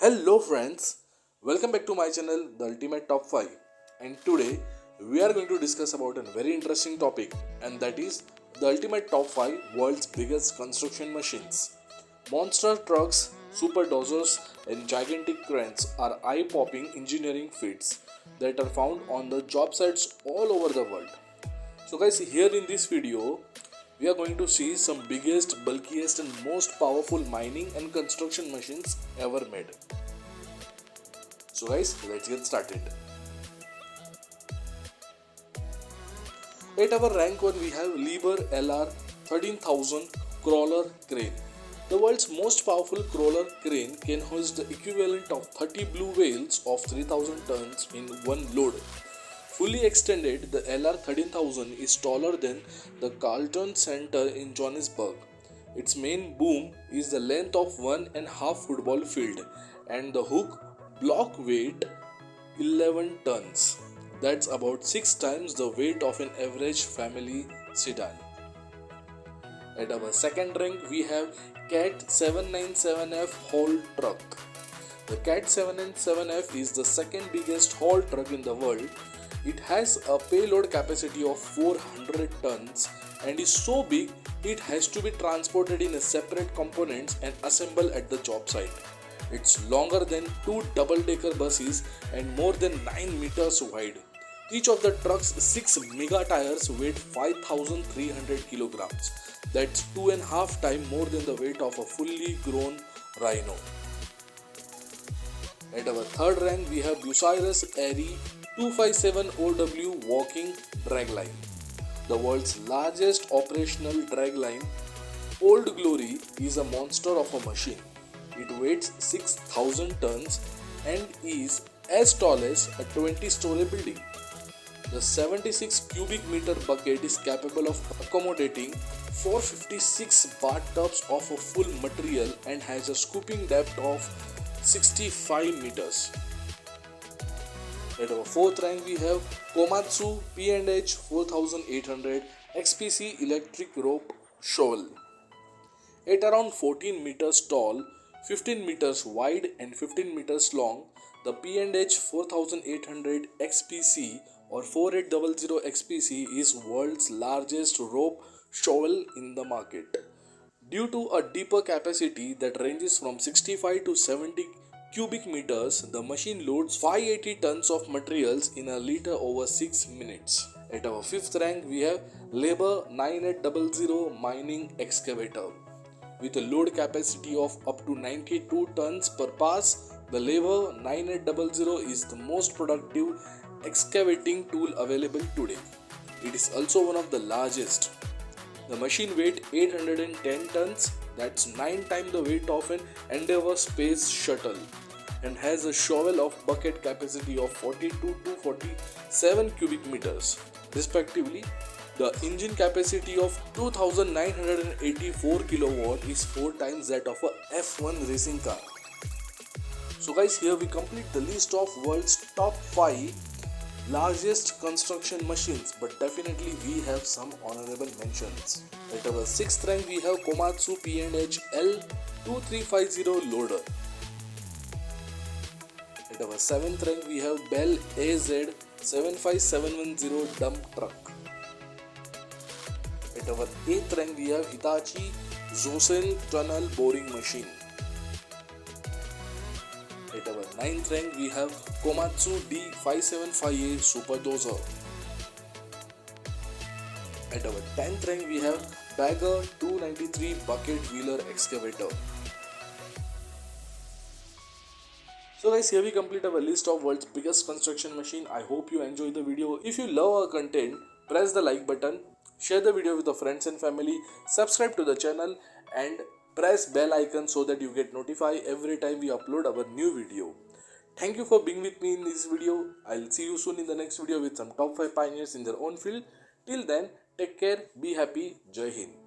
Hello friends, welcome back to my channel The Ultimate Top 5, and today we are going to discuss about a very interesting topic, and that is the Ultimate Top 5 World's Biggest Construction Machines. Monster trucks, super dozers and gigantic cranes are eye-popping engineering feats that are found on the job sites all over the world. So guys, here in this video we are going to see some biggest, bulkiest and most powerful mining and construction machines ever made. So guys, let's get started. At our rank 1 we have Liebherr LR 13000 crawler crane. The world's most powerful crawler crane can hoist the equivalent of 30 blue whales of 3000 tons in one load. Fully extended, the LR 13000 is taller than the Carlton Center in Johannesburg. Its main boom is the length of 1.5 football field, and the hook block weight 11 tons. That's about 6 times the weight of an average family sedan. At our second rank, we have CAT 797F haul truck. The CAT 797F is the second biggest haul truck in the world. It has a payload capacity of 400 tons and is so big it has to be transported in separate components and assembled at the job site. It's longer than 2 double-decker buses and more than 9 meters wide. Each of the truck's 6 mega tires weigh 5,300 kilograms. That's 2.5 times more than the weight of a fully grown rhino. At our third rank, we have Bucyrus Aerie 257OW walking dragline. The world's largest operational dragline, Old Glory, is a monster of a machine. It weighs 6,000 tons and is as tall as a 20-story building. The 76 cubic meter bucket is capable of accommodating 456 bathtubs of a full material and has a scooping depth of 65 meters. At our fourth rank, we have Komatsu P&H 4800 XPC electric rope shovel. At around 14 meters tall, 15 meters wide and 15 meters long, the P&H 4800 XPC or 4800 XPC is world's largest rope shovel in the market. Due to a deeper capacity that ranges from 65 to 70 cubic meters, the machine loads 580 tons of materials in a liter over 6 minutes. At our fifth rank, we have Liebherr 9800 mining excavator. With a load capacity of up to 92 tons per pass, the Liebherr 9800 is the most productive excavating tool available today. It is also one of the largest. The machine weighs 810 tons, that's 9 times the weight of an Endeavour space shuttle, and has a shovel of bucket capacity of 42 to 47 cubic meters, respectively. The engine capacity of 2984 kilowatt is 4 times that of a F1 racing car. So guys, here we complete the list of world's top 5 largest construction machines, but definitely we have some honorable mentions. At our 6th rank, we have Komatsu P&H L2350 loader. At our 7th rank, we have Bell AZ 75710 dump truck. At our 8th rank, we have Hitachi Zosen tunnel boring machine. At our 9th rank, we have Komatsu D575A super dozer. At our 10th rank, we have Bagger 293 bucket wheeler excavator. So guys, here we complete our list of world's biggest construction machine. I hope you enjoyed the video. If you love our content, press the like button, share the video with the friends and family, subscribe to the channel and press bell icon so that you get notified every time we upload our new video. Thank you for being with me in this video. I'll see you soon in the next video with some top 5 pioneers in their own field. Till then, take care, be happy, Jai Hind.